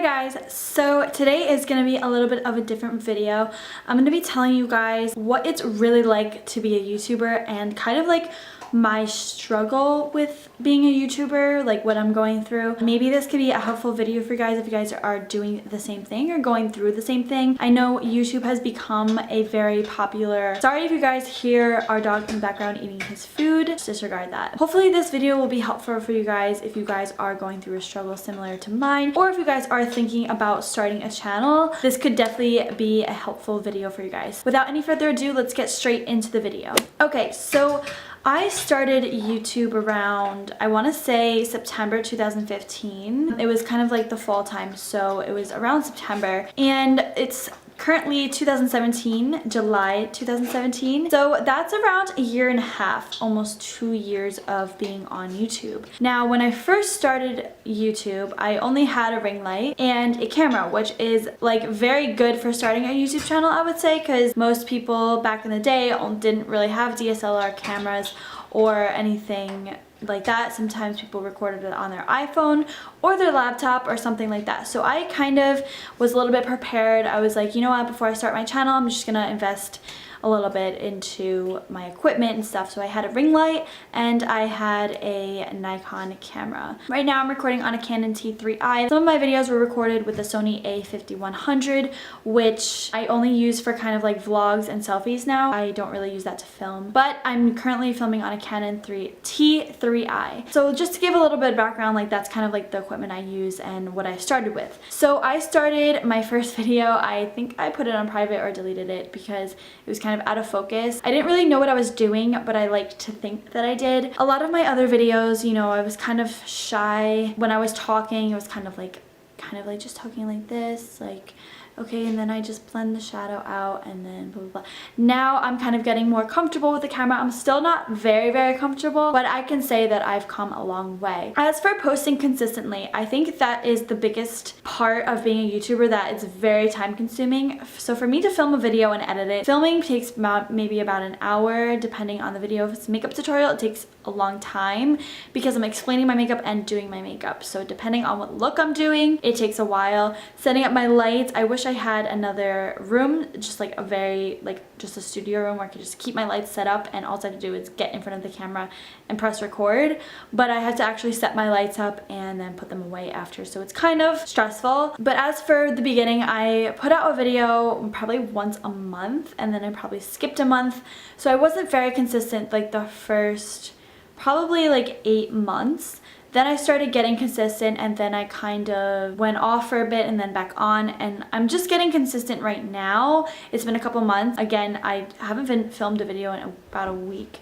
guys, so today is going to be a little bit of a different video. I'm going to be telling you guys what it's really like to be a YouTuber and kind of like my struggle with being a YouTuber, like what I'm going through. Maybe this could be a helpful video for you guys if you guys are doing the same thing or going through the same thing. I know YouTube has become a very popular... Sorry if you guys hear our dog in the background eating his food, just disregard that. Hopefully this video will be helpful for you guys if you guys are going through a struggle similar to mine, or if you guys are thinking about starting a channel. This could definitely be a helpful video for you guys. Without any further ado, let's get straight into the video. Okay, so I started YouTube around, I want to say September 2015. It was kind of like the fall time, so it was around September, and it's currently 2017, July 2017. So that's around a year and a half, almost 2 years of being on YouTube. Now, when I first started YouTube, I only had a ring light and a camera, which is like very good for starting a YouTube channel, I would say, because most people back in the day didn't really have DSLR cameras or anything like that. Sometimes people recorded it on their iPhone or their laptop or something like that. So I kind of was a little bit prepared. I was like, you know what, before I start my channel, I'm just gonna invest a little bit into my equipment and stuff. So I had a ring light and I had a Nikon camera. Right now I'm recording on a Canon T3i. Some of my videos were recorded with the Sony a5100, which I only use for kind of like vlogs and selfies now. I don't really use that to film, but I'm currently filming on a Canon T3i. So just to give a little bit of background, like that's kind of like the equipment I use and what I started with. So I started my first video, I think I put it on private or deleted it because it was kind of out of focus. I didn't really know what I was doing, but I like to think that I did. A lot of my other videos, you know, I was kind of shy. When I was talking, it was kind of like just talking like this, like, okay, and then I just blend the shadow out and then blah, blah, blah. Now I'm kind of getting more comfortable with the camera. I'm still not very comfortable, but I can say that I've come a long way. As for posting consistently, I think that is the biggest part of being a YouTuber, that it's very time consuming. So for me to film a video and edit it, filming takes maybe about an hour depending on the video. If it's a makeup tutorial, it takes a long time because I'm explaining my makeup and doing my makeup. So depending on what look I'm doing, it takes a while. Setting up my lights, I wish I had another room, just like just a studio room where I could just keep my lights set up and all I have to do is get in front of the camera and press record. But I had to actually set my lights up and then put them away after, so it's kind of stressful. But as for the beginning, I put out a video probably once a month and then I probably skipped a month, so I wasn't very consistent like the first probably like 8 months. Then I started getting consistent and then I kind of went off for a bit and then back on, and I'm just getting consistent right now. It's been a couple months. Again, I haven't filmed a video in about a week.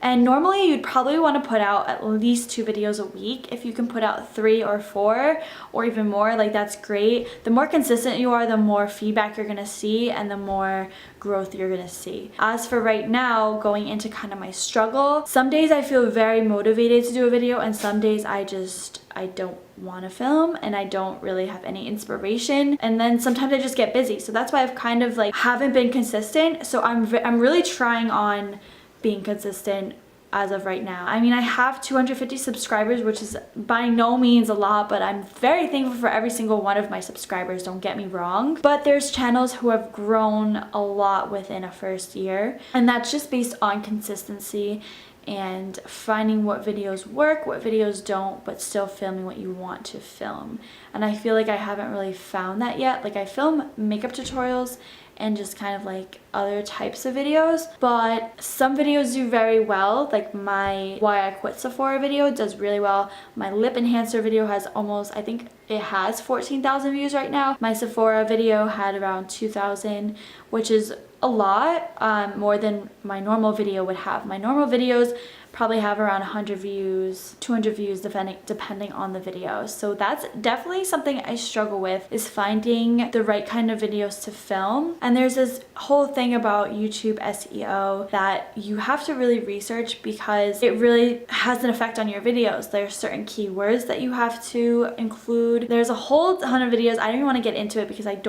And normally you'd probably want to put out at least 2 videos a week. If you can put out 3 or 4 or even more, like that's great. The more consistent you are, the more feedback you're gonna see and the more growth you're gonna see. As for right now, going into kind of my struggle, some days I feel very motivated to do a video and some days I don't want to film and I don't really have any inspiration, and then sometimes I just get busy. So that's why I've kind of like haven't been consistent. So I'm really trying on being consistent as of right now. I mean, I have 250 subscribers, which is by no means a lot, but I'm very thankful for every single one of my subscribers, don't get me wrong. But there's channels who have grown a lot within a first year, and that's just based on consistency and finding what videos work, what videos don't, but still filming what you want to film. And I feel like I haven't really found that yet. Like I film makeup tutorials and just kind of like other types of videos, but some videos do very well. Like my why I quit Sephora video does really well. My lip enhancer video has almost, I think it has 14,000 views right now. My Sephora video had around 2,000, which is a lot, more than my normal video would have. My normal videos probably have around 100 views, 200 views depending on the video. So that's definitely something I struggle with, is finding the right kind of videos to film. And there's this whole thing about YouTube SEO that you have to really research because it really has an effect on your videos. There's certain keywords that you have to include. There's a whole ton of videos. I don't even want to get into it because I'm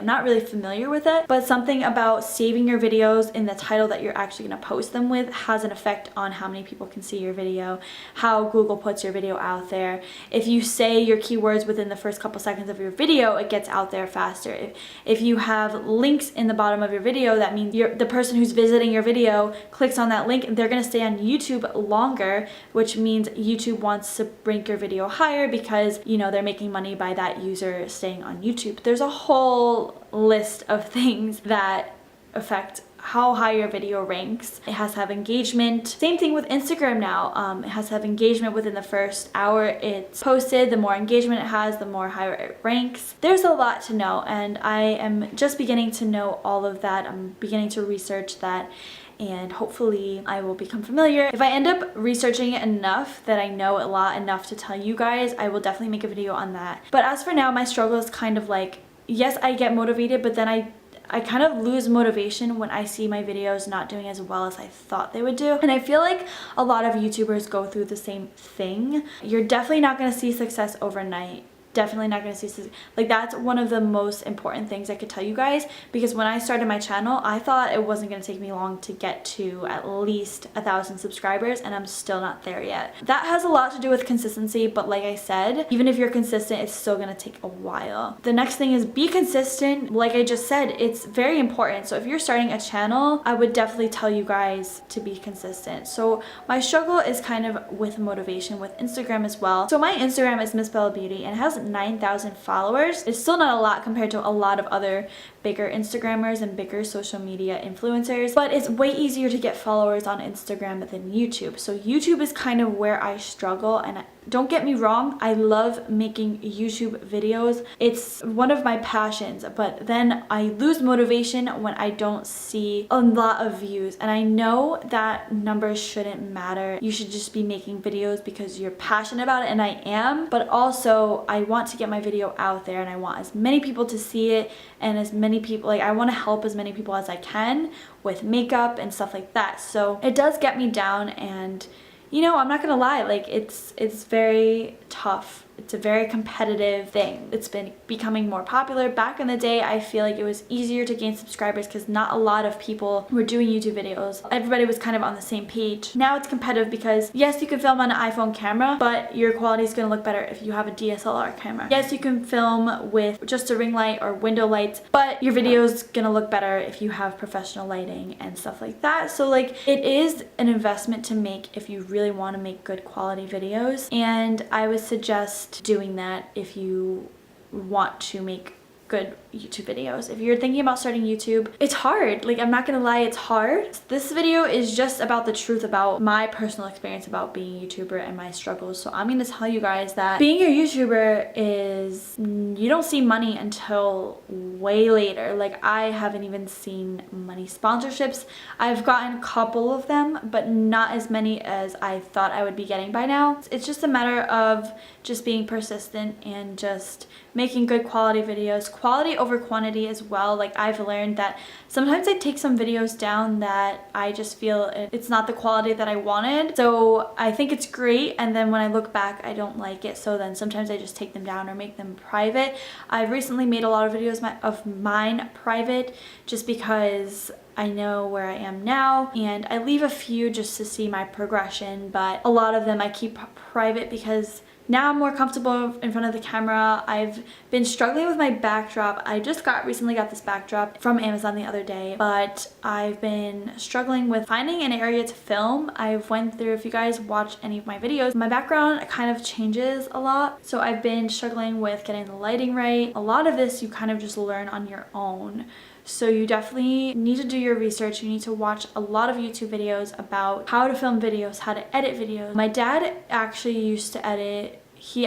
not really familiar with it, but something about how saving your videos in the title that you're actually going to post them with has an effect on how many people can see your video, how Google puts your video out there. If you say your keywords within the first couple seconds of your video, it gets out there faster. If you have links in the bottom of your video, that means the person who's visiting your video clicks on that link, they're going to stay on YouTube longer, which means YouTube wants to rank your video higher because, you know, they're making money by that user staying on YouTube. There's a whole list of things that affect how high your video ranks. It has to have engagement. Same thing with Instagram now. It has to have engagement within the first hour it's posted. The more engagement it has, the more higher it ranks. There's a lot to know, and I am just beginning to know all of that. I'm beginning to research that, and hopefully I will become familiar. If I end up researching it enough that I know a lot enough to tell you guys, I will definitely make a video on that. But as for now, my struggle is kind of like, yes, I get motivated, but then I kind of lose motivation when I see my videos not doing as well as I thought they would do. And I feel like a lot of YouTubers go through the same thing. You're definitely not going to see success overnight. Definitely not going to see, like, that's one of the most important things I could tell you guys, because when I started my channel, I thought it wasn't going to take me long to get to at least 1,000 subscribers, and I'm still not there yet. That has a lot to do with consistency, but like I said, even if you're consistent, it's still going to take a while. The next thing is be consistent. Like I just said, it's very important. So if you're starting a channel, I would definitely tell you guys to be consistent. So my struggle is kind of with motivation with Instagram as well. So my Instagram is MissBellaBeauty, and it has 9,000 followers. It's still not a lot compared to a lot of other bigger Instagrammers and bigger social media influencers, but it's way easier to get followers on Instagram than YouTube. So YouTube is kind of where I struggle, and don't get me wrong, I love making YouTube videos. It's one of my passions, but then I lose motivation when I don't see a lot of views. And I know that numbers shouldn't matter. You should just be making videos because you're passionate about it, and I am, but also I want to get my video out there, and I want as many people to see it, and as many people, like, I want to help as many people as I can with makeup and stuff like that. So it does get me down, and you know, I'm not gonna lie, like, it's very tough. It's a very competitive thing. It's been becoming more popular. Back in the day, I feel like it was easier to gain subscribers because not a lot of people were doing YouTube videos. Everybody was kind of on the same page. Now it's competitive because, yes, you can film on an iPhone camera, but your quality is gonna look better if you have a DSLR camera. Yes, you can film with just a ring light or window lights, but your video is gonna look better if you have professional lighting and stuff like that. So, like, it is an investment to make if you really want to make good quality videos, and I would suggest doing that if you want to make good YouTube videos. If you're thinking about starting YouTube, it's hard. Like, I'm not gonna lie, it's hard. This video is just about the truth about my personal experience about being a YouTuber and my struggles. So I'm gonna tell you guys that being a YouTuber is, you don't see money until way later. Like, I haven't even seen money. Sponsorships, I've gotten a couple of them, but not as many as I thought I would be getting by now. It's just a matter of just being persistent and just making good quality videos. Quality over quantity as well. Like, I've learned that sometimes I take some videos down that I just feel it's not the quality that I wanted. So I think it's great, and then when I look back, I don't like it. So then sometimes I just take them down or make them private. I've recently made a lot of videos of mine private just because I know where I am now, and I leave a few just to see my progression, but a lot of them I keep private because now I'm more comfortable in front of the camera. I've been struggling with my backdrop. I just recently got this backdrop from Amazon the other day, but I've been struggling with finding an area to film. I've went through, if you guys watch any of my videos, my background kind of changes a lot. So I've been struggling with getting the lighting right. A lot of this you kind of just learn on your own. So you definitely need to do your research. You need to watch a lot of YouTube videos about how to film videos, how to edit videos. My dad actually used to edit. He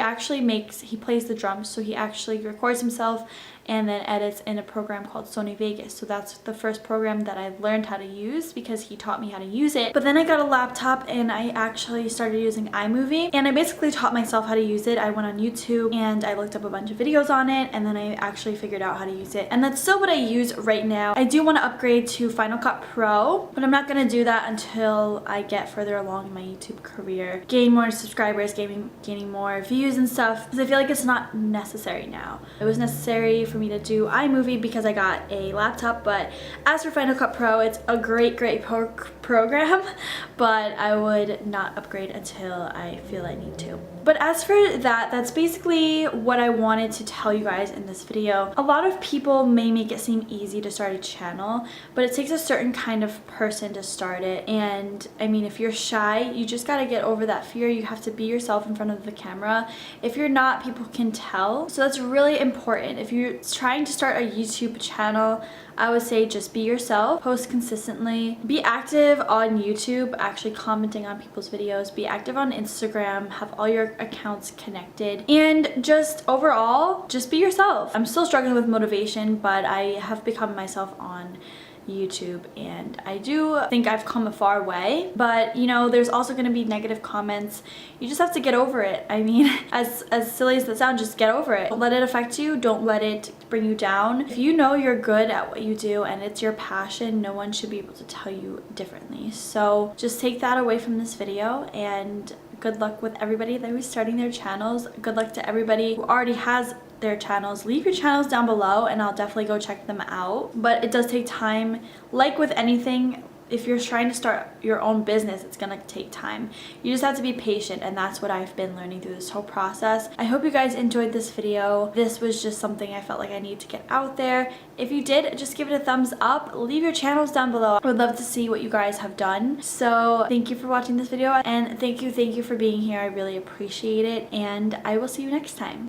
plays the drums, so he actually records himself and then edits in a program called Sony Vegas. So that's the first program that I learned how to use because he taught me how to use it. But then I got a laptop and I actually started using iMovie, and I basically taught myself how to use it. I went on YouTube and I looked up a bunch of videos on it, and then I actually figured out how to use it. And that's still what I use right now. I do want to upgrade to Final Cut Pro, but I'm not going to do that until I get further along in my YouTube career. Gain more subscribers, gaining more reviews and stuff because I feel like it's not necessary now. It was necessary for me to do iMovie because I got a laptop, but as for Final Cut Pro, it's a great program, but I would not upgrade until I feel I need to. But as for that, that's basically what I wanted to tell you guys in this video. A lot of people may make it seem easy to start a channel, but it takes a certain kind of person to start it. And I mean, if you're shy, you just gotta get over that fear. You have to be yourself in front of the camera. If you're not, people can tell. So that's really important. If you're trying to start a YouTube channel, I would say just be yourself, post consistently, be active on YouTube, actually commenting on people's videos, be active on Instagram, have all your accounts connected, and just overall, just be yourself. I'm still struggling with motivation, but I have become myself on YouTube, and I do think I've come a far way, but you know, there's also going to be negative comments. You just have to get over it. I mean, as silly as that sounds, just get over it. Don't let it affect you. Don't let it bring you down. If you know you're good at what you do and it's your passion, no one should be able to tell you differently. So just take that away from this video, and good luck with everybody that was starting their channels. Good luck to everybody who already has their channels. Leave your channels down below and I'll definitely go check them out. But it does take time. Like with anything, if you're trying to start your own business, it's gonna take time. You just have to be patient, and that's what I've been learning through this whole process. I hope you guys enjoyed this video. This was just something I felt like I need to get out there. If you did, just give it a thumbs up. Leave your channels down below. I would love to see what you guys have done. So thank you for watching this video, and thank you for being here. I really appreciate it, and I will see you next time.